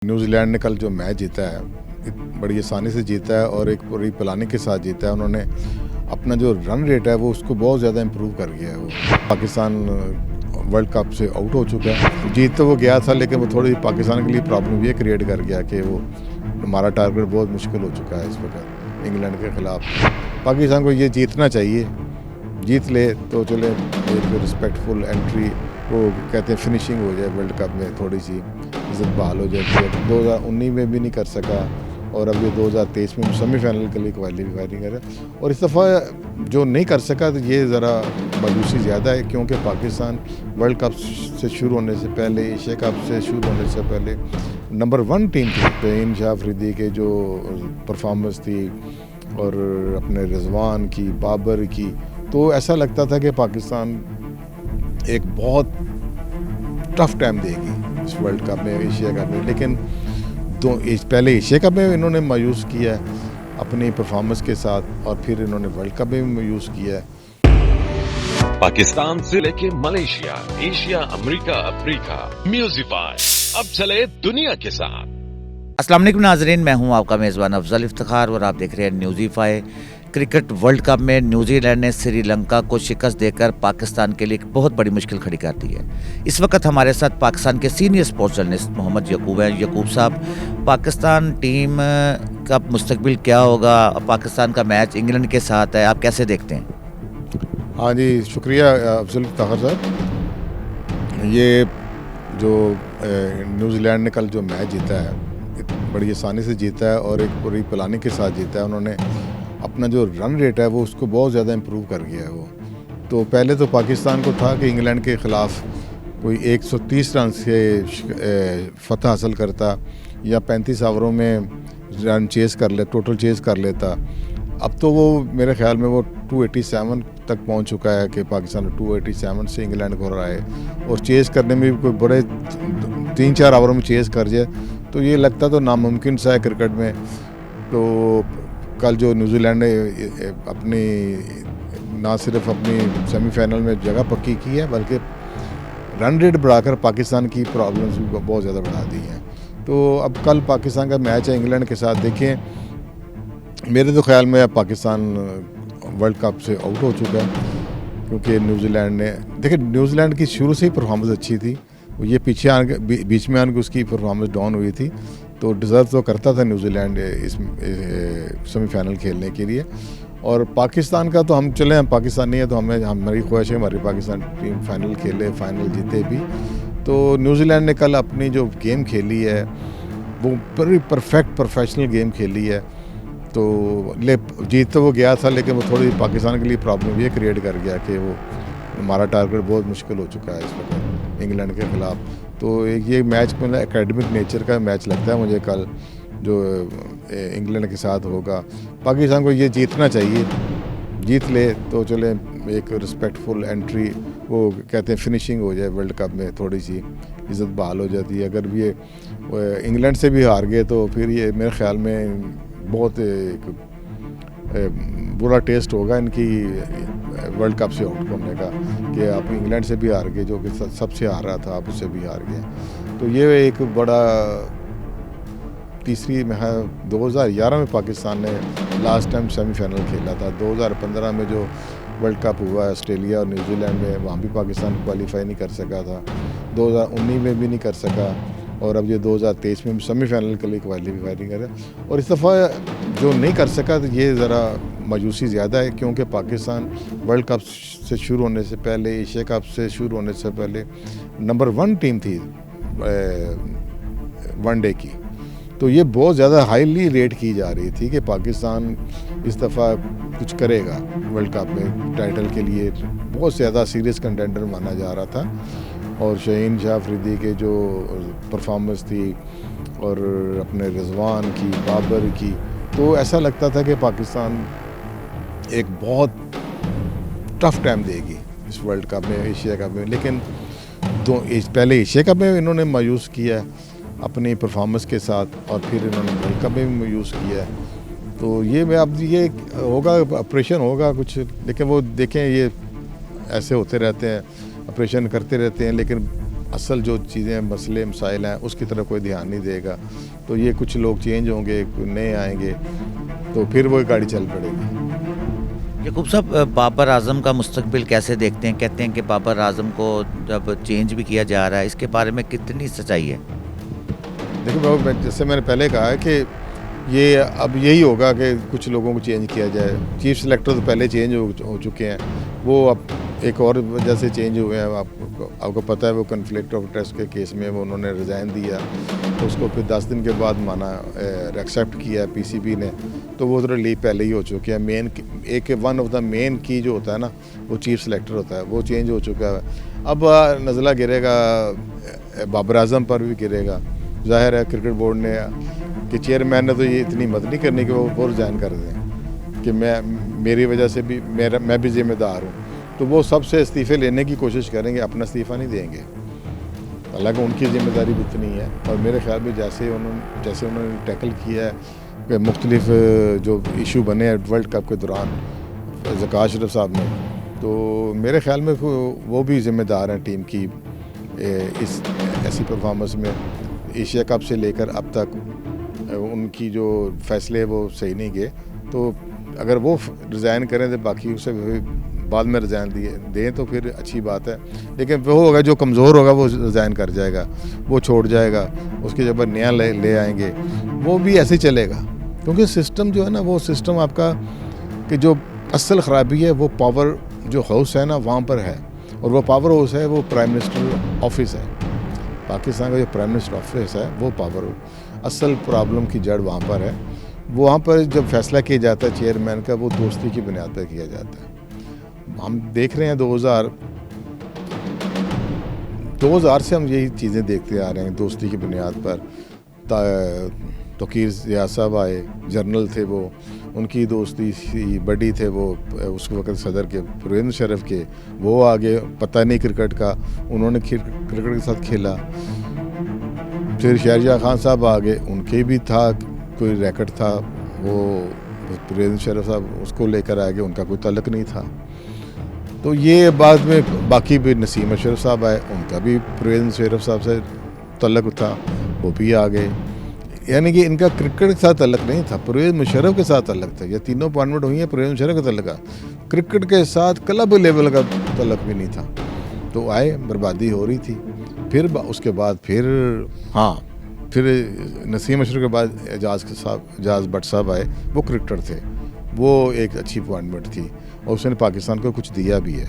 New Zealand ने कल जो मैच जीता है बड़ी आसानी से जीता है और एक पूरी प्लानिंग के साथ जीता है। उन्होंने अपना जो रन रेट है वो उसको बहुत ज़्यादा इम्प्रूव कर गया है। वो पाकिस्तान वर्ल्ड कप से आउट हो चुका है। जीत तो वो गया था लेकिन वो थोड़ी पाकिस्तान के लिए प्रॉब्लम ये क्रिएट कर गया कि वो हमारा टारगेट बहुत मुश्किल हो चुका है इस वक्त इंग्लैंड के ख़िलाफ़। पाकिस्तान को ये जीतना चाहिए, जीत ले तो चले एक रिस्पेक्टफुल एंट्री वो कहते हैं फिनिशिंग हो जाए वर्ल्ड कप में, थोड़ी सी इज्जत बहाल हो जाती है। 2019 में भी नहीं कर सका और अब ये 2023 में सेमीफाइनल के लिए क्वालिफाइंग है और इस दफ़ा जो नहीं कर सका तो ये ज़रा मायूसी ज़्यादा है क्योंकि पाकिस्तान वर्ल्ड कप से शुरू होने से पहले, एशिया कप से शुरू होने से पहले नंबर 1 टीम थी। शाहीन शाह अफरीदी के जो परफॉर्मेंस थी और अपने रिजवान की, बाबर की, तो ऐसा लगता था कि पाकिस्तान एक बहुत टफ टाइम देगी इस वर्ल्ड कप में, एशिया कप में। लेकिन पहले एशिया कप में इन्होंने मायूस किया है अपनी परफॉर्मेंस के साथ और फिर इन्होंने वर्ल्ड कप में भी मायूस किया है। पाकिस्तान से लेके मलेशिया, एशिया, अमेरिका, अफ्रीका, म्यूजिफाई अब चले दुनिया के साथ। अस्सलाम वालेकुम नाजरीन, मैं हूं आपका मेज़बान अफजल इफ्तिखार और आप देख रहे हैं न्यूजीफाई। क्रिकेट वर्ल्ड कप में न्यूजीलैंड ने श्रीलंका को शिकस्त देकर पाकिस्तान के लिए एक बहुत बड़ी मुश्किल खड़ी कर दी है। इस वक्त हमारे साथ पाकिस्तान के सीनियर स्पोर्ट्स जर्नलिस्ट मोहम्मद यकूब हैं। यकूब साहब, पाकिस्तान टीम का मुस्तकबिल क्या होगा? पाकिस्तान का मैच इंग्लैंड के साथ है, आप कैसे देखते हैं? हाँ जी, शुक्रिया अफजल इफ्तिखार साहब। ये जो न्यूजीलैंड ने कल जो मैच जीता है बड़ी आसानी से जीता है और एक पूरी प्लानिंग के साथ जीता है। उन्होंने अपना जो रन रेट है वो उसको बहुत ज़्यादा इम्प्रूव कर गया है। वो तो पहले तो पाकिस्तान को था कि इंग्लैंड के ख़िलाफ़ कोई 130 रन से फतह हासिल करता या 35 ओवरों में रन चेज़ कर ले, टोटल चेज़ कर लेता। अब तो वो मेरे ख्याल में वो 287 तक पहुंच चुका है कि पाकिस्तान 287 से इंग्लैंड को हराए और चेज़ करने में भी कोई बड़े 3-4 ओवरों में चेज़ कर जाए तो ये लगता तो नामुमकिन सा है क्रिकेट में। तो कल जो न्यूजीलैंड ने अपनी ना सिर्फ अपनी सेमीफाइनल में जगह पक्की की है बल्कि रन रेट बढ़ाकर पाकिस्तान की प्रॉब्लम्स भी बहुत ज़्यादा बढ़ा दी हैं। तो अब कल पाकिस्तान का मैच है इंग्लैंड के साथ। देखें, मेरे तो ख्याल में अब पाकिस्तान वर्ल्ड कप से आउट हो चुका है क्योंकि न्यूजीलैंड ने, देखिए न्यूजीलैंड की शुरू से ही परफॉर्मेंस अच्छी थी। ये पीछे आने बीच में आने उसकी परफॉर्मेंस डाउन हुई थी तो डिज़र्व तो करता था न्यूजीलैंड इस सेमीफाइनल खेलने के लिए। और पाकिस्तान का तो हम चले, हम पाकिस्तानी है तो हमारी ख्वाहिश है हमारी पाकिस्तान टीम फाइनल खेले, फाइनल जीते भी। तो न्यूजीलैंड ने कल अपनी जो गेम खेली है वो बड़ी परफेक्ट प्रोफेशनल गेम खेली है। तो जीत तो वो गया था लेकिन वो थोड़ी पाकिस्तान के लिए प्रॉब्लम ये क्रिएट कर गया कि वो हमारा टारगेट बहुत मुश्किल हो चुका है इस वक्त इंग्लैंड के ख़िलाफ़। तो ये मैच मतलब एकेडमिक नेचर का मैच लगता है मुझे कल जो इंग्लैंड के साथ होगा। पाकिस्तान को ये जीतना चाहिए, जीत ले तो चले एक रिस्पेक्टफुल एंट्री वो कहते हैं फिनिशिंग हो जाए वर्ल्ड कप में, थोड़ी सी इज्जत बहाल हो जाती है। अगर ये इंग्लैंड से भी हार गए तो फिर ये मेरे ख्याल में बहुत एक बुरा टेस्ट होगा इनकी वर्ल्ड कप से आउट होने का कि आप इंग्लैंड से भी हार गए जो कि सबसे हार रहा था, आप उससे भी हार गए। तो ये एक बड़ा तीसरी में है। 2011 में पाकिस्तान ने लास्ट टाइम सेमीफाइनल खेला था। 2015 में जो वर्ल्ड कप हुआ ऑस्ट्रेलिया और न्यूजीलैंड में, वहाँ भी पाकिस्तान क्वालिफाई नहीं कर सका था। 2019 में भी नहीं कर सका और अब ये 2023 में सेमीफाइनल के लिए क्वालिफाइंग है और इस दफ़ा जो नहीं कर सका तो ये ज़रा मायूसी ज़्यादा है क्योंकि पाकिस्तान वर्ल्ड कप से शुरू होने से पहले, एशिया कप से शुरू होने से पहले नंबर 1 टीम थी वनडे की। तो ये बहुत ज़्यादा हाईली रेट की जा रही थी कि पाकिस्तान इस दफ़ा कुछ करेगा वर्ल्ड कप में टाइटल के लिए। बहुत ज़्यादा सीरियस कंटेंडर माना जा रहा था और शाहीन शाह अफरीदी के जो परफॉर्मेंस थी और अपने रिजवान की, बाबर की, तो ऐसा लगता था कि पाकिस्तान एक बहुत टफ टाइम देगी इस वर्ल्ड कप में, एशिया कप में। लेकिन पहले एशिया कप में इन्होंने मायूस किया है अपनी परफॉर्मेंस के साथ और फिर इन्होंने वर्ल्ड कप में भी मायूस किया है। तो ये मैं अब ये होगा, ऑपरेशन होगा कुछ, लेकिन वो देखें ये ऐसे होते रहते हैं, ऑपरेशन करते रहते हैं लेकिन असल जो चीज़ें मसले मसाइल हैं उसकी तरफ कोई ध्यान नहीं देगा, तो ये कुछ लोग चेंज होंगे, नए आएंगे, तो फिर वो गाड़ी चल पड़ेगी। याकूब साहब, बाबर आजम का मुस्तकबिल कैसे देखते हैं? कहते हैं कि बाबर आजम को जब चेंज भी किया जा रहा है, इसके बारे में कितनी सच्चाई है? देखिए बाबू, जैसे मैंने पहले कहा है कि ये अब यही होगा कि कुछ लोगों को चेंज किया जाए। चीफ सेलेक्टर तो पहले चेंज हो चुके हैं, वो अब एक और वजह से चेंज हुए हैं। आपको पता है वो कन्फ्लिक्ट ऑफ इंटरेस्ट के केस में वो उन्होंने रिज़ाइन दिया, तो उसको फिर 10 दिन के बाद माना एक्सेप्ट किया पीसीबी ने, तो वो तो लीव पहले ही हो चुके हैं। मेन एक वन ऑफ द मेन की जो होता है ना, वो चीफ सेलेक्टर होता है, वो चेंज हो चुका है। अब नज़ला गिरेगा, बाबर आजम पर भी गिरेगा। जाहिर है क्रिकेट बोर्ड ने कि चेयरमैन ने तो ये इतनी मदद नहीं करनी कि वो रिज़ाइन कर दें कि मेरी वजह से भी मैं भी ज़िम्मेदार हूँ, तो वो सबसे इस्तीफ़े लेने की कोशिश करेंगे, अपना इस्तीफ़ा नहीं देंगे। हालांकि उनकी ज़िम्मेदारी भी इतनी है, और मेरे ख्याल में जैसे उन्होंने टैकल किया है कि मुख्तलिफ जो इशू बने हैं वर्ल्ड कप के दौरान ज़कात शरीफ साहब ने, तो मेरे ख्याल में वो भी ज़िम्मेदार हैं टीम की इस ऐसी परफॉर्मेंस में। एशिया कप से लेकर अब तक उनकी जो फैसले वो सही नहीं गए, तो अगर वो रिज़ाइन करें तो बाकी उसे बाद में रिज़ाइन दें तो फिर अच्छी बात है। लेकिन वो होगा जो कमज़ोर होगा वो रिज़ाइन कर जाएगा, वो छोड़ जाएगा, उसकी जब नया ले आएंगे, वो भी ऐसे चलेगा। क्योंकि सिस्टम जो है ना, वो सिस्टम आपका कि जो असल ख़राबी है वो पावर जो हाउस है ना वहाँ पर है, और वो पावर हाउस है वो प्राइम मिनिस्टर ऑफिस है। पाकिस्तान का जो प्राइम मिनिस्टर ऑफिस है वो पावर, असल प्रॉब्लम की जड़ वहाँ पर है। वहाँ पर जब फैसला किया जाता है चेयरमैन का, वो दोस्ती की बुनियाद पर किया जाता है। हम देख रहे हैं 2000 से हम यही चीज़ें देखते आ रहे हैं, दोस्ती की बुनियाद पर। तौकीर ज़िया साहब आए, जर्नल थे वो, उनकी दोस्ती थी, बड़ी थे वो उस वक्त सदर के परवेज़ मुशर्रफ के, वो आगे पता नहीं क्रिकेट का, उन्होंने क्रिकेट के साथ खेला। फिर शहरशाह खान साहब आगे, उनके भी था कोई रैकेट था, वो परवेज़ मुशर्रफ साहब उसको लेकर आ गए, उनका कोई तल्लक नहीं था। तो ये बाद में बाकी भी नसीम अशरफ साहब आए, उनका भी परवेज़ मुशर्रफ साहब से तल्लक था, वो भी आ गए। यानी कि इनका क्रिकेट के साथ तल्लक नहीं था, परवेज़ मुशर्रफ के साथ तल्लक था। ये तीनों अपॉइंटमेंट हुई हैं परवेज़ मुशर्रफ का तल्लक, क्रिकेट के साथ क्लब लेवल का तल्लक भी नहीं था। तो आए, बर्बादी हो रही थी। फिर उसके बाद फिर नसीम अशरफ के बाद एजाज भट्ट साहब आए, वो क्रिकेटर थे, वो एक अच्छी अपॉइंटमेंट थी, और उसने पाकिस्तान को कुछ दिया भी है।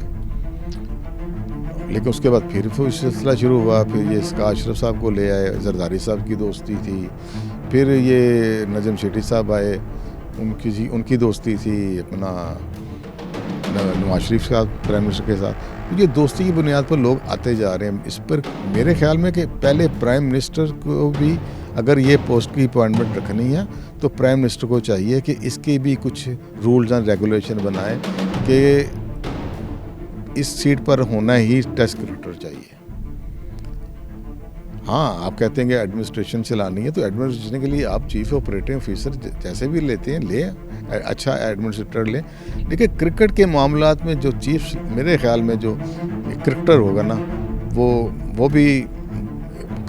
लेकिन उसके बाद फिर सिलसिला शुरू हुआ, फिर ये ज़कात शरीफ साहब को ले आए, जरदारी साहब की दोस्ती थी, फिर ये नजम शेट्टी साहब आए, उनकी दोस्ती थी अपना नवाज शरीफ साहब प्राइम मिनिस्टर के साथ। तो ये दोस्ती की बुनियाद पर लोग आते जा रहे हैं। इस पर मेरे ख्याल में कि पहले प्राइम मिनिस्टर को भी अगर ये पोस्ट की अपॉइंटमेंट रखनी है, तो प्राइम मिनिस्टर को चाहिए कि इसके भी कुछ रूल्स एंड रेगुलेशन बनाए कि इस सीट पर होना ही टेस्ट क्रिकेटर चाहिए। हाँ, आप कहते हैं कि एडमिनिस्ट्रेशन चलानी है, तो एडमिनिस्ट्रेशन के लिए आप चीफ ऑपरेटिंग ऑफिसर जैसे भी लेते हैं, ले अच्छा एडमिनिस्ट्रेटर लें। लेकिन क्रिकेट के मामलात में जो चीफ, मेरे ख्याल में जो क्रिकेटर होगा ना, वो भी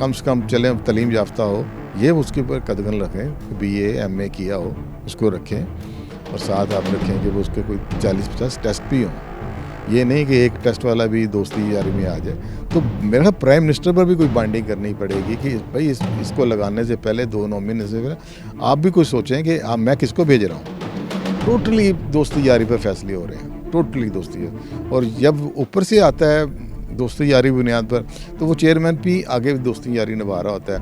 कम से कम चले तालीम याफ्ता हो, ये उसके ऊपर कदगन रखें, BA MA किया हो उसको रखें, और साथ आप रखें कि वो उसके कोई 40-50 टेस्ट भी हों। ये नहीं कि एक टेस्ट वाला भी दोस्ती यारी में आ जाए। तो मेरा प्राइम मिनिस्टर पर भी कोई बाइंडिंग करनी पड़ेगी कि भाई इसको लगाने से पहले, 2 नॉमिनेशन से पहले आप भी कुछ सोचें कि मैं किसको भेज रहा हूँ। टोटली दोस्ती यारी पर फैसले हो रहे हैं, टोटली दोस्ती है। और जब ऊपर से आता है दोस्ती यारी बुनियाद पर, तो वो चेयरमैन भी आगे दोस्ती यारी निभा रहा होता है,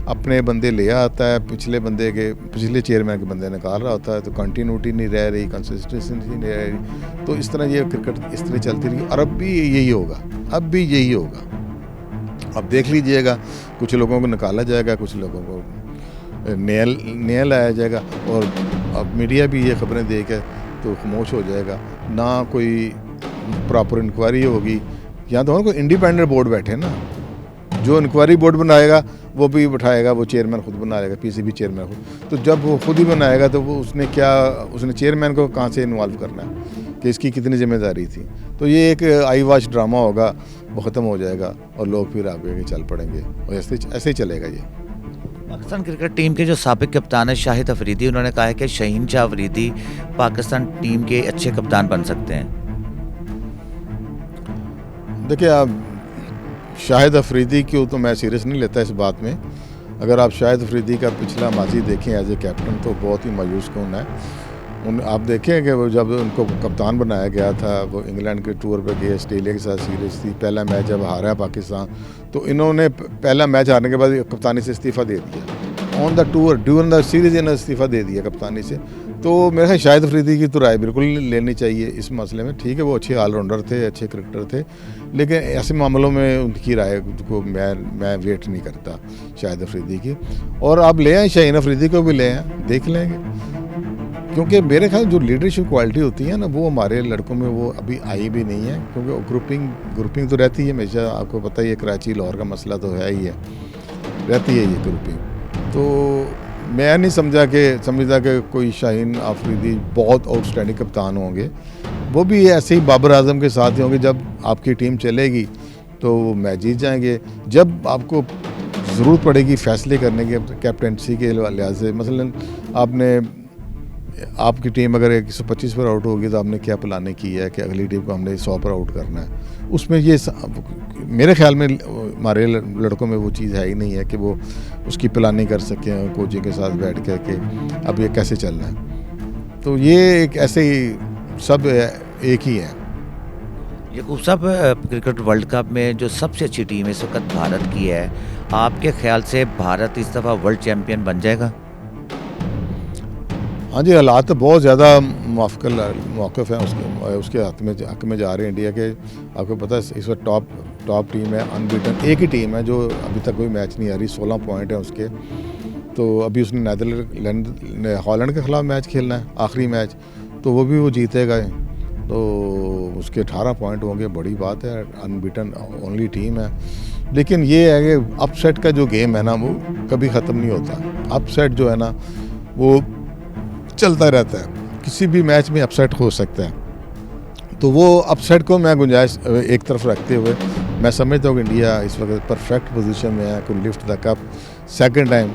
अपने बंदे ले आता है, पिछले चेयरमैन के बंदे निकाल रहा होता है, तो कंटिन्यूटी नहीं रह रही, कंसिस्टेंसी नहीं रह रही। तो इस तरह ये क्रिकेट इस तरह चलती रही, और अब भी यही होगा। अब देख लीजिएगा, कुछ लोगों को निकाला जाएगा, कुछ लोगों को नया लाया जाएगा, और अब मीडिया भी ये खबरें देकर तो खामोश हो जाएगा, ना कोई प्रॉपर इंक्वायरी होगी। यहाँ तो कोई इंडिपेंडेंट बोर्ड बैठे ना, जो इंक्वायरी बोर्ड बनाएगा वो भी बैठाएगा, वो चेयरमैन खुद बना लेगा, PCB चेयरमैन खुद। तो जब वो खुद ही बनाएगा तो वो उसने चेयरमैन को कहाँ से इन्वॉल्व करना है कि इसकी कितनी जिम्मेदारी थी। तो ये एक आई वॉश ड्रामा होगा, वो ख़त्म हो जाएगा और लोग फिर आगे चल पड़ेंगे और ऐसे ही चलेगा ये। पाकिस्तान क्रिकेट टीम के जो साबिक कप्तान है शाहिद अफरीदी, उन्होंने कहा है कि शहीन शाह अफरीदी पाकिस्तान टीम के अच्छे कप्तान बन सकते हैं। देखिए, आप शाहिद अफरीदी को तो मैं सीरियस नहीं लेता इस बात में। अगर आप शाहिद अफरीदी का पिछला माजी देखें एज ए कैप्टन तो बहुत ही मायूस कौन है। आप देखें कि वो जब उनको कप्तान बनाया गया था, वो इंग्लैंड के टूर पर गए, ऑस्ट्रेलिया के साथ सीरीज़ थी, पहला मैच जब हारा पाकिस्तान तो इन्होंने पहला मैच हारने के बाद कप्तानी से इस्तीफ़ा दे दिया। On the tour during the series इन्होंने इस्तीफ़ा दे दिया कप्तानी से। तो मेरे ख्याल शाहिद अफरीदी की तो राय बिल्कुल लेनी चाहिए इस मसले में। ठीक है, वो अच्छे ऑलराउंडर थे, अच्छे क्रिकेटर थे, लेकिन ऐसे मामलों में उनकी राय को मैं वेट नहीं करता शाहिद अफरीदी की। और आप ले आएँ शहीन अफरीदी को भी ले आएँ, देख लेंगे, क्योंकि मेरे ख्याल जो लीडरशिप क्वालिटी होती है ना वो हमारे लड़कों में वो अभी आई भी नहीं है। क्योंकि ग्रुपिंग तो रहती है हमेशा, आपको पता ही है, कराची लाहौर का मसला तो है ही है, रहती है ये ग्रुपिंग। तो मैं नहीं समझता कि कोई शाहीन अफरीदी बहुत आउटस्टैंडिंग कप्तान होंगे। वो भी ऐसे ही बाबर आजम के साथ ही होंगे। जब आपकी टीम चलेगी तो वो मैच जीत जाएंगे। जब आपको ज़रूरत पड़ेगी फैसले करने के कैप्टनसी के लिहाज से, मसलन आपकी टीम अगर 125 पर आउट होगी तो आपने क्या प्लानिंग की है कि अगली टीम को हमने 100 पर आउट करना है, उसमें ये मेरे ख्याल में हमारे लड़कों में वो चीज़ है ही नहीं है कि वो उसकी प्लानिंग कर सकें कोचिंग के साथ बैठ कर के अब ये कैसे चलना है। तो ये एक ऐसे ही सब एक ही है। यकूब साहब, क्रिकेट वर्ल्ड कप में जो सबसे अच्छी टीम इस वक्त भारत की है, आपके ख्याल से भारत इस दफ़ा वर्ल्ड चैम्पियन बन जाएगा? हाँ जी, हालात तो बहुत ज़्यादा मौक़िफ़ हैं उसके हक में जा रहे हैं इंडिया के। आपको पता है इस वक्त टॉप टीम है, अनबीटन एक ही टीम है जो अभी तक कोई मैच नहीं हारी, 16 पॉइंट है उसके। तो अभी उसने हॉलैंड के ख़िलाफ़ मैच खेलना है, आखिरी मैच, तो वो भी वो जीतेगा, तो उसके 18 पॉइंट होंगे, बड़ी बात है, अनबीटन ओनली टीम है। लेकिन ये है कि अपसेट का जो गेम है ना वो कभी ख़त्म नहीं होता। अपसेट जो है ना वो चलता रहता है, किसी भी मैच में अपसेट हो सकता है। तो वो अपसेट को मैं गुंजाइश एक तरफ रखते हुए मैं समझता हूँ कि इंडिया इस वक्त परफेक्ट पोजीशन में है, could lift the cup second time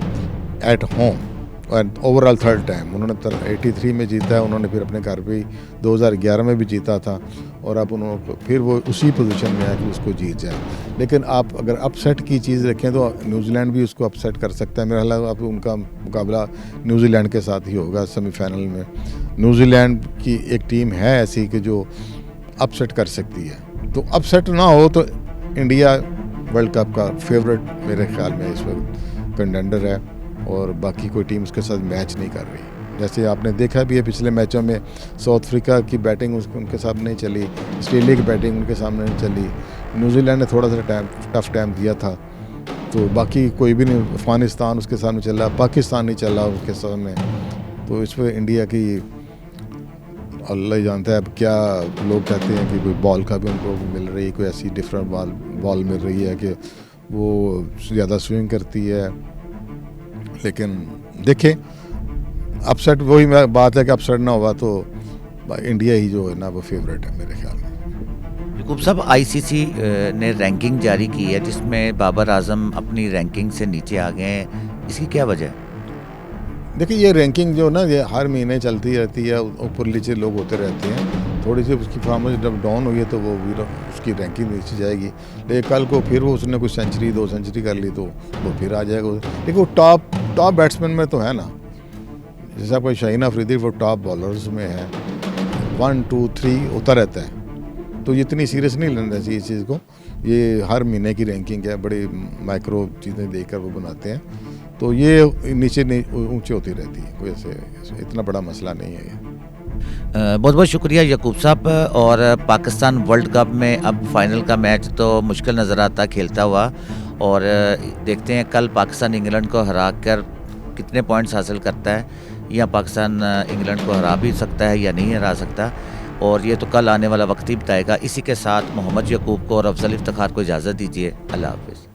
at home और ओवरऑल थर्ड टाइम। उन्होंने 83 में जीता है, उन्होंने फिर अपने घर पे 2011 में भी जीता था और अब उन्होंने फिर वो उसी पोजीशन में है कि उसको जीत जाए। लेकिन आप अगर अपसेट की चीज़ रखें तो न्यूजीलैंड भी उसको अपसेट कर सकता है। मेरा ख्याल अब उनका मुकाबला न्यूजीलैंड के साथ ही होगा सेमीफाइनल में। न्यूजीलैंड की एक टीम है ऐसी कि जो अपसेट कर सकती है। तो अपसेट ना हो तो इंडिया वर्ल्ड कप का फेवरेट मेरे ख्याल में इस वक्त कंटेंडर है और बाकी कोई टीम उसके साथ मैच नहीं कर रही। जैसे आपने देखा भी है पिछले मैचों में साउथ अफ्रीका की बैटिंग उनके सामने नहीं चली, ऑस्ट्रेलिया की बैटिंग उनके सामने नहीं चली, न्यूजीलैंड ने थोड़ा सा टफ टाइम दिया था, तो बाकी कोई भी नहीं, अफगानिस्तान उसके सामने चला, पाकिस्तान नहीं चला उसके सामने। तो इस पर इंडिया की अल्लाह ही जानता है अब क्या। लोग कहते हैं कि कोई बॉल का भी उनको मिल रही है, कोई ऐसी डिफरेंट बॉल मिल रही है कि वो ज़्यादा स्विंग करती है। लेकिन देखें, अपसेट वही बात है कि अपसेट ना हुआ तो इंडिया ही जो है ना वो फेवरेट है मेरे ख्याल में। यकूब साहब, आईसीसी ने रैंकिंग जारी की है जिसमें बाबर आजम अपनी रैंकिंग से नीचे आ गए हैं, इसकी क्या वजह है? देखिए, ये रैंकिंग जो ना ये हर महीने चलती रहती है, ऊपर नीचे लोग होते रहते हैं। थोड़ी सी उसकी परफॉर्मेंस जब डाउन हुई है तो वो उसकी रैंकिंग नीचे जाएगी। लेकिन कल को फिर वो उसने कुछ सेंचुरी 2 सेंचुरी कर ली तो वो फिर आ जाएगा। लेकिन वो टॉप बैट्समैन में तो है ना, जैसे आपका शाहीन अफरीदी वो टॉप बॉलर्स में है, 1 2 3 होता रहता है। तो ये इतनी सीरियस नहीं लेना चाहिए इस चीज़ को। ये हर महीने की रैंकिंग है, बड़ी माइक्रो चीज़ें देकर वो बनाते हैं, तो ये नीचे ऊंचे होती रहती है, कोई ऐसे इतना बड़ा मसला नहीं है ये। बहुत बहुत शुक्रिया यकूब साहब। और पाकिस्तान वर्ल्ड कप में अब फाइनल का मैच तो मुश्किल नज़र आता खेलता हुआ, और देखते हैं कल पाकिस्तान इंग्लैंड को हरा कर कितने पॉइंट्स हासिल करता है, या पाकिस्तान इंग्लैंड को हरा भी सकता है या नहीं हरा सकता, और ये तो कल आने वाला वक्त ही बताएगा। इसी के साथ मोहम्मद यकूब को और अफजल इफ्तिखार को इजाज़त दीजिए। अल्लाह हाफ़िज़।